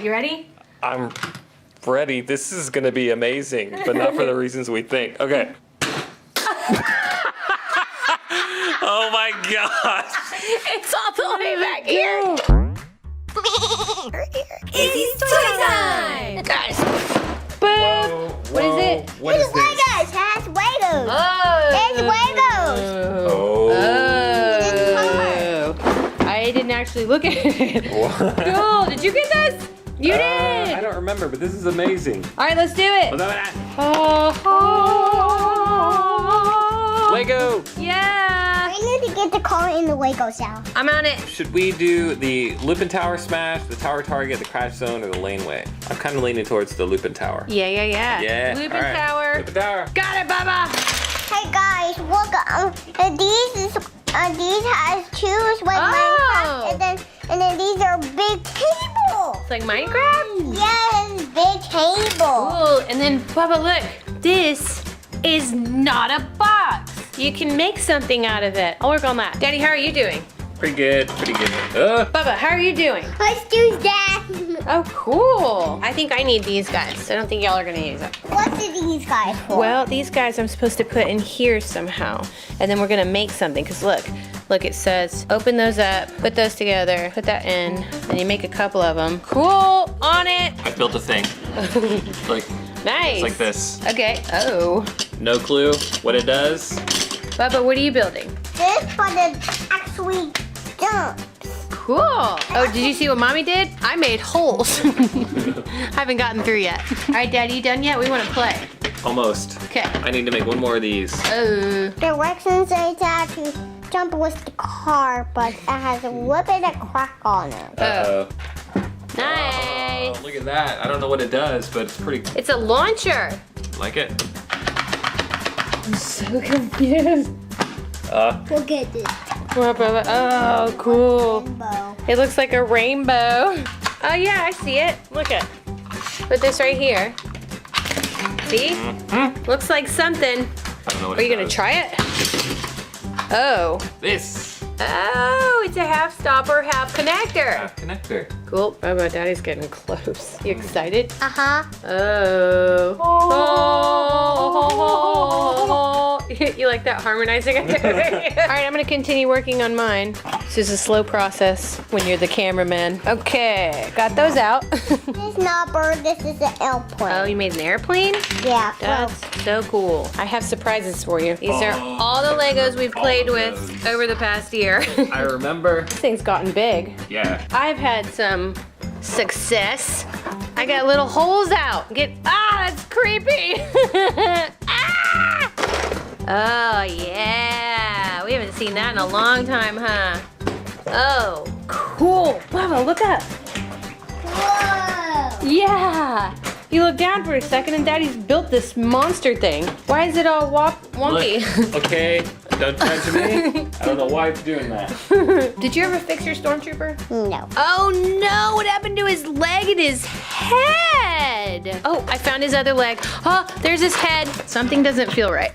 You ready? I'm ready. This is gonna be amazing, but not for the reasons we think. Okay. Oh my gosh. It's all the way back here. Izzy's toy time! Guys. Boom! What is it? What is this? Legos. It has Legos. Oh! It's Legos. Oh! I didn't actually look at it. What? Cool. Did you get this? You did. I don't remember, but this is amazing. All right, let's do it. Lego. Yeah. I need to get the car in the Lego cell. I'm on it. Should we do the Lupin Tower Smash, the Tower Target, the Crash Zone, or the Laneway? I'm kind of leaning towards the Lupin Tower. Yeah. Yeah. Lupin all right. Tower. Lupin Tower. Got it, Bubba. Hey guys, look. These has tubes like Minecraft, and then these are big tables. It's like Minecraft? Yes, big table. Cool. And then, Bubba, look. This is not a box. You can make something out of it. I'll work on that. Daddy, how are you doing? Pretty good. Bubba, how are you doing? Let's do that. Oh, cool. I think I need these guys. I don't think y'all are gonna use them. What are these guys for? Well, these guys I'm supposed to put in here somehow. And then we're gonna make something, because look, it says, open those up, put those together, put that in, and you make a couple of them. Cool, on it. I built a thing. Nice. It's like this. Okay, oh. No clue what it does. Bubba, what are you building? This for the actually jumps. Cool. Oh, did you see what Mommy did? I made holes. Haven't gotten through yet. All right, Daddy, you done yet? We want to play. Almost. Okay. I need to make one more of these. Directions say that to jump with the car, but it has a little bit of crack on it. Uh-oh. Nice. Oh, look at that. I don't know what it does, but it's pretty. It's a launcher. Like it? I'm so confused. Look at this. What, Bubba? Oh, cool. Rainbow. It looks like a rainbow. Oh yeah, I see it. Look at. Put this right here. See? Looks like something. I don't know what Are it you gonna does. try it? Oh. This. Oh, it's a half stopper, half connector. Half connector. Cool. Oh, my daddy's getting close. You excited? Uh-huh. Oh. Oh. You like that harmonizing? All right, I'm gonna continue working on mine. This is a slow process when you're the cameraman. Okay, got those out. This is not a bird, this is an airplane. Oh, you made an airplane? Yeah. That's so cool. I have surprises for you. These are all the Legos we've played with over the past year. I remember. This thing's gotten big. Yeah. I've had some success. I got little holes out. That's creepy. Ah! Oh yeah, we haven't seen that in a long time, huh? Oh, cool. Bubba, look up. Whoa. Yeah. You look down for a second and Daddy's built this monster thing. Why is it all wonky? Look, okay, don't touch me. I don't know why it's doing that. Did you ever fix your stormtrooper? No. Oh no, what happened to his leg and his head? Oh, I found his other leg. Oh, there's his head. Something doesn't feel right.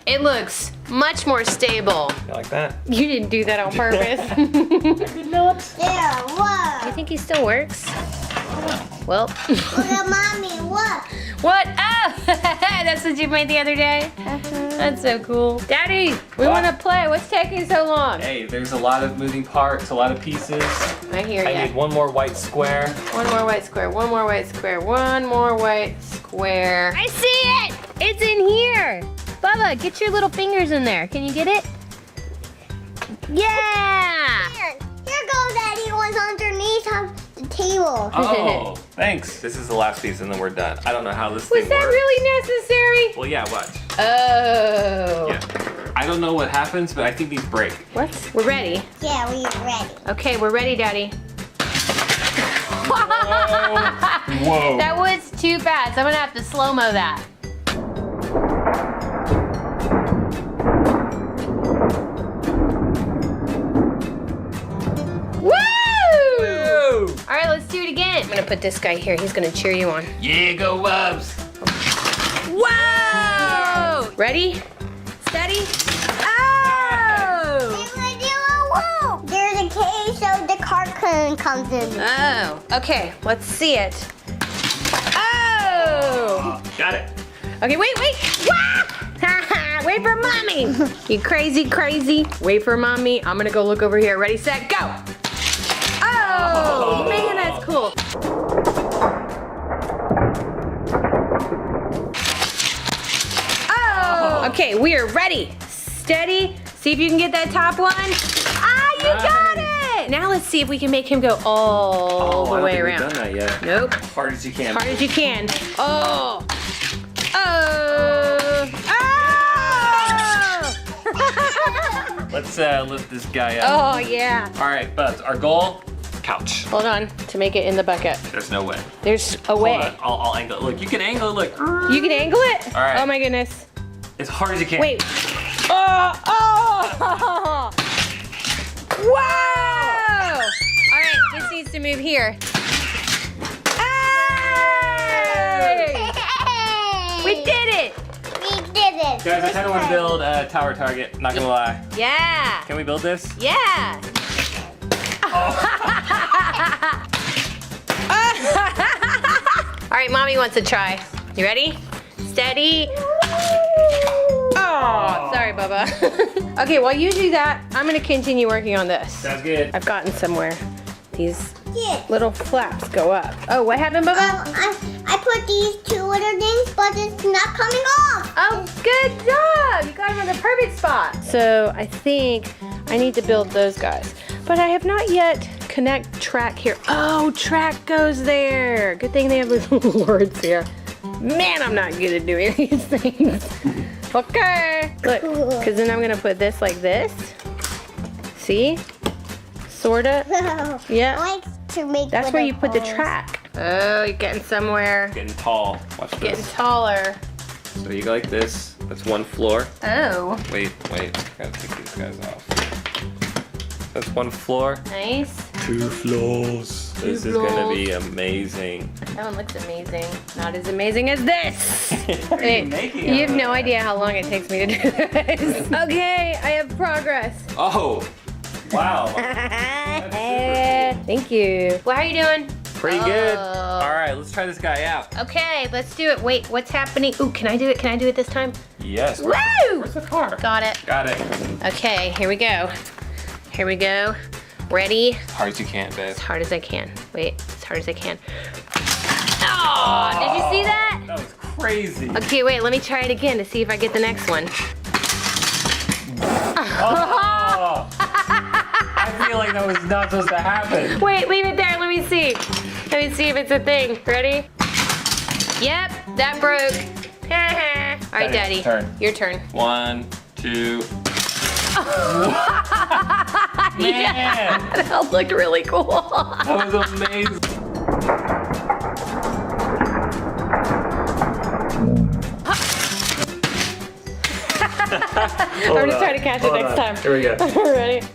It looks much more stable. You like that? You didn't do that on purpose. I did not. Yeah, I look. think he still works. Well. Look at mommy, look. What? Oh, that's what you made the other day? That's so cool. Daddy, we want to play. What's taking so long? Hey, there's a lot of moving parts, a lot of pieces. I hear I ya. need one more white square. One more white square, one more white square, one more white square. I see it! It's in here! Bubba, get your little fingers in there. Can you get it? Yeah! Here goes Daddy was underneath the table. Oh, thanks. This is the last piece and then we're done. I don't know how this Was thing that works. really necessary? Well, yeah, watch. Oh. Yeah. I don't know what happens, but I think these break. What? We're ready. Yeah, we're ready. Okay, we're ready, Daddy. Whoa. That was too fast. I'm gonna have to slow-mo that. I'm gonna put this guy here. He's gonna cheer you on. Yeah, go Wubs. Whoa! Ready? Steady? Oh! There's a cage so the cartoon comes in. Oh, okay. Let's see it. Oh! Got it. Okay, wait. Wah! Wait for mommy. You crazy. Wait for mommy. I'm gonna go look over here. Ready, set, go. Oh, man, that's cool. Oh, okay, we are ready. Steady. See if you can get that top one. Ah, you got it. Now let's see if we can make him go all the way around. We've done that yet. Nope. As hard as you can. Hard as you can. Oh. Let's lift this guy up. Oh, yeah. All right, Bubs, our goal, couch. Hold on to make it in the bucket. There's no way. There's a way. Hold on, I'll angle it. Look, you can angle it, look. You can angle it? All right. Oh my goodness. As hard as you can. Wait. Oh. Whoa. All right, this needs to move here. Hey! We did it. Guys, I kind of want to build a tower target, not gonna lie. Yeah. Can we build this? Yeah. All right, mommy wants to try. You ready? Steady. Oh, sorry, Bubba. Okay, while you do that, I'm gonna continue working on this. Sounds good. I've gotten somewhere. These little flaps go up. Oh, what happened, Bubba? I put these two little things, but it's not coming off. Oh, good job! You got them in the perfect spot. So I think I need to build those guys. But I have not yet connect track here. Oh, track goes there. Good thing they have these little words here. Man, I'm not good at doing these things. Okay. Look, because then I'm gonna put this like this. See? Sorta. Yeah. I like to make. That's where you little put the holes. track. Oh, you're getting somewhere. Getting tall. Watch this. Getting taller. So you go like this. That's one floor. Oh. Wait. Gotta take these guys off. That's one floor. Nice. 2 floors. This is gonna be amazing. That one looks amazing. Not as amazing as this. What are you making? You have no idea how long it takes me to do this. Okay, I have progress. Oh, wow. Thank you. Well, how are you doing? Pretty good. Oh. All right, let's try this guy out. Okay, let's do it. Wait, what's happening? Ooh, can I do it? Can I do it this time? Yes. Woo! Where's the car? Got it. Got it. Okay, here we go. Here we go. Ready? As hard as you can, babe. As hard as I can. Wait, as hard as I can. Oh, did you see that? That was crazy. Okay, wait, let me try it again to see if I get the next one. Oh. I feel like that was not supposed to happen. Wait, leave it there. Let me see. Let me see if it's a thing. Ready? Yep, that broke. All right, Daddy. Turn. Your turn. 1, 2. Yeah, that looked really cool. That was amazing. I'm gonna try to catch it next time. Here we go. Ready?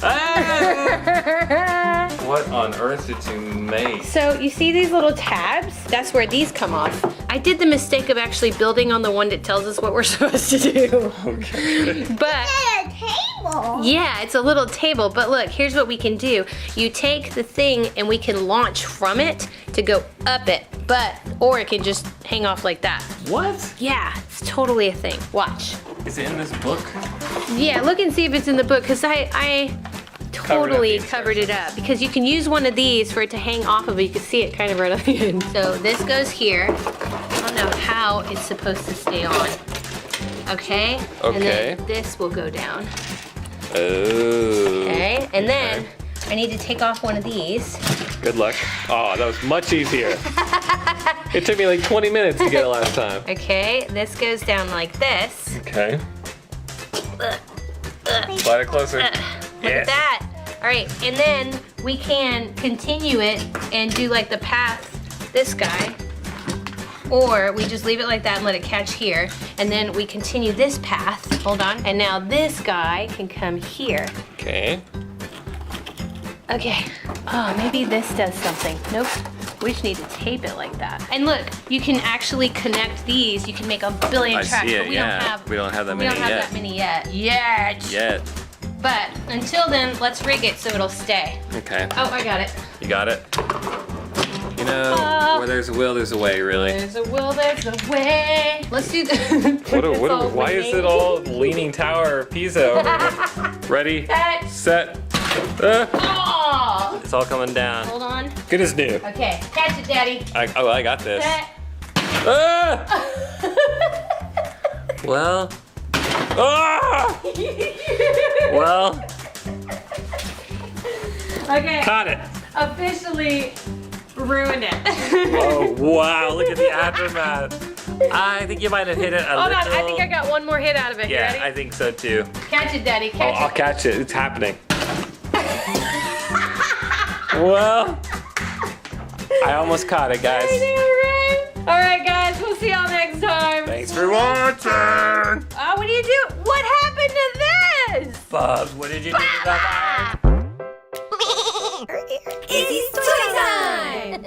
Ah! What on earth did you make? So you see these little tabs? That's where these come off. I did the mistake of actually building on the one that tells us what we're supposed to do. Okay. But It's a table. yeah, it's a little table, but look, here's what we can do. You take the thing and we can launch from it to go up it, or it can just hang off like that. What? Yeah, it's totally a thing. Watch. Is it in this book? Yeah, look and see if it's in the book, because I totally the covered it up, because you can use one of these for it to hang off of. You can see it kind of right on the end. So this goes here. I don't know how it's supposed to stay on. Okay? And Okay. then this will go down. Oh. Okay? And then I need to take off one of these. Good luck. Oh, that was much easier. It took me like 20 minutes to get it last time. Okay, this goes down like this. Okay. Slide it closer. Look at that. All right, and then we can continue it and do like the path, this guy, or we just leave it like that and let it catch here, and then we continue this path, hold on, and now this guy can come here. Okay. Okay. Oh, maybe this does something. Nope. We just need to tape it like that. And look, you can actually connect these. You can make a billion I tracks. see it, But we yeah. don't have. We don't have that We many don't have yet. that many yet. Yet. But until then, let's rig it so it'll stay. Okay. Oh, I got it. You got it? You know, where there's a will, there's a way, really. There's a will, there's a way. Let's do the. Why is it all leaning tower of Pisa over here? Ready, set. Oh! It's all coming down. Hold on. Good as new. Okay, catch it, Daddy. I got this. Set. Ah! Well. Ah! Well. Okay. Caught it. Officially ruined it. Oh wow! Look at the aftermath. I think you might have hit it a Hold little. on, I think I got one more hit out of it. You Yeah, ready? I think so too. Catch it, Daddy. Oh, Catch I'll it. catch it. It's happening. Well, I almost caught it, guys. I know, right? All right, guys. We'll see y'all next time. Thanks for watching. Oh, what do you do? What happened to this? Bubs, what did you do to that? Izzy's Toy Time!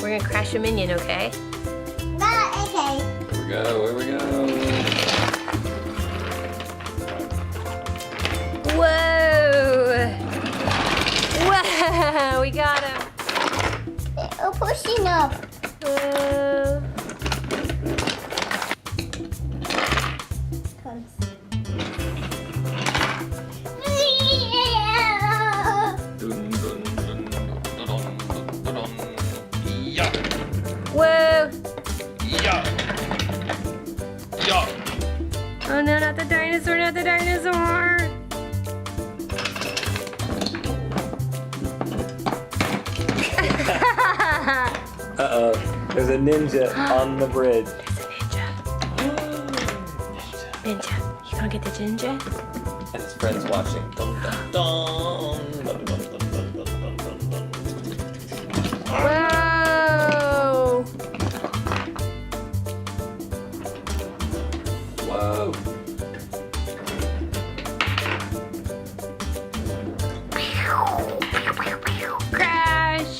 We're gonna crash a minion, okay? Okay. Here we go. Whoa! Whoa! We got him. Oh, pushing up. Whoa. Yeah. Whoa! Yeah. Yeah. Oh no, not the dinosaur, not the dinosaur! Uh-oh. There's a ninja on the bridge. Ninja. You gonna get the ninja? And his friends watching. Dun, dun, dun. Dun, dun, dun, dun, dun, dun, dun, dun. Whoa! Whoa. Crash!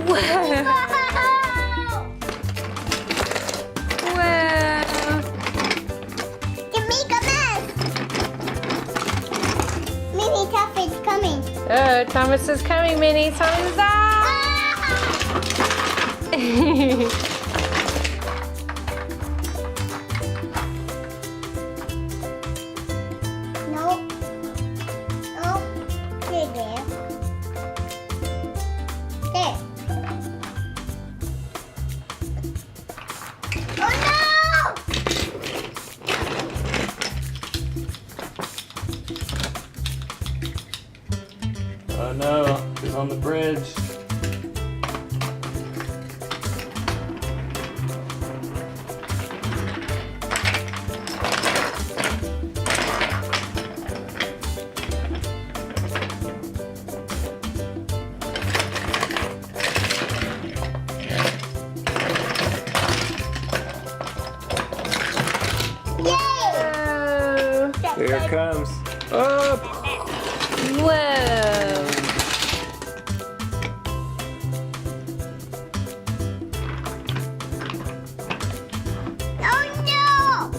Whoa! Whoa! You make a mess. Mini Tough is coming. Oh, Thomas is coming, Minnie. Thomas is out! Nope. Nope. There. There. Oh no! Oh no, he's on the bridge. Here it comes. Oh! Whoa. Oh no!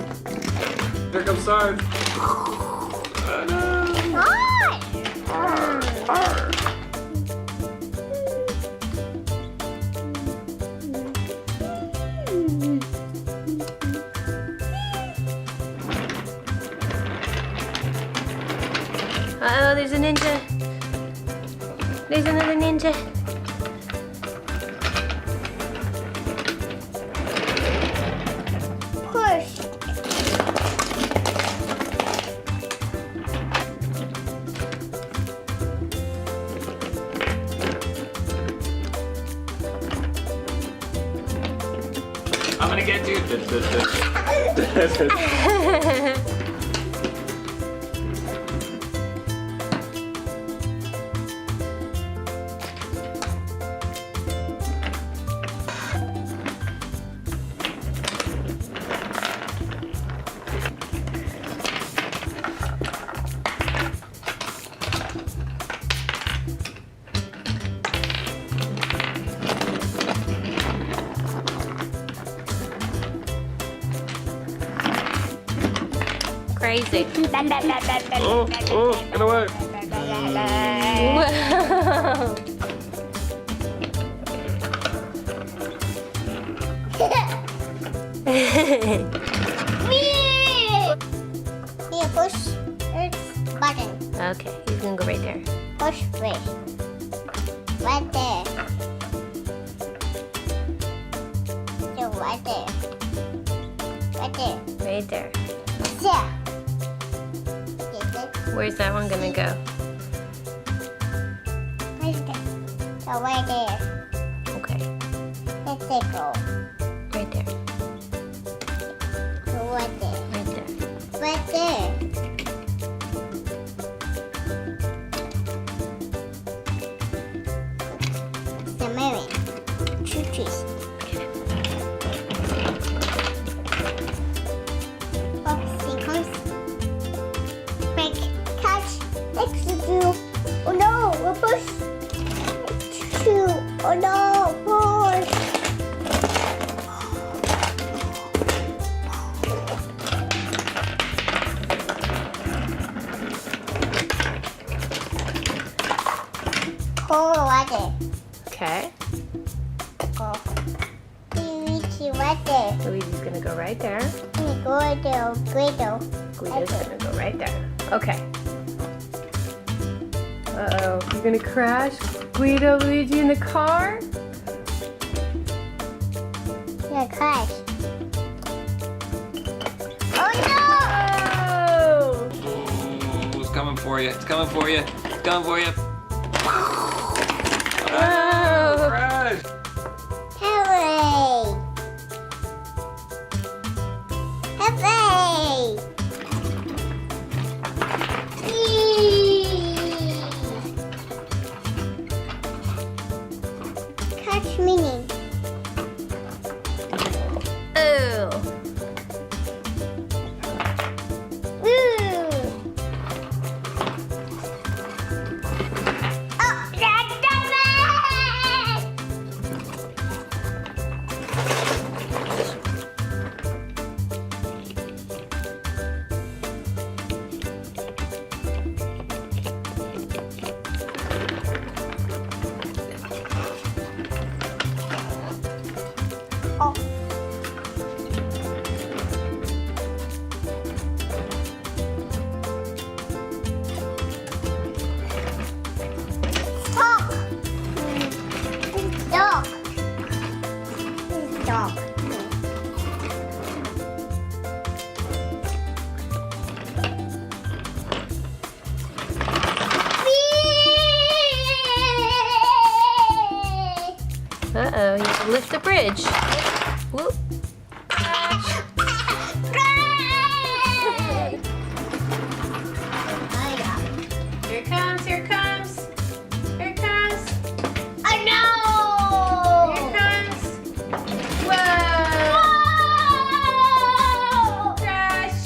Here comes Sarge. Uh-oh, there's a ninja. There's another ninja. Push. I'm gonna get you. Crazy. Oh, get away. Whoa. Here, push this button. Okay, he's gonna go right there. Push this. Right there. So right there. Right there. Right there. Yeah. Get it? Where's that one gonna go? Right there. So right there. Okay, Let it go. right there. So right there. Right there. Right there. The mirror. Choo-choos. Foxy comes. Make catch next to you. Oh no, we'll push. Choo. Oh no, push. Pull right there. Okay, Go. Luigi right there. Luigi's gonna go right there. Guido. Guido's gonna go right there. Okay. Uh-oh, you're gonna crash Guido, Luigi in the car? Yeah, crash. Oh Oh! Ooh, it's coming for you. It's coming for you. It's coming for you. Oh! Crash. no! Hooray! Hooray! Whee! Catch Minnie. Oh! Woo! Oh, that's the best! Oh. Stop. Dog. Dog. Uh-oh, you have to lift the bridge. Whoop. Here it comes, here it comes. Here it comes. Oh no! Here it comes. Whoa! Whoa! Crash.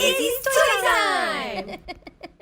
Izzy's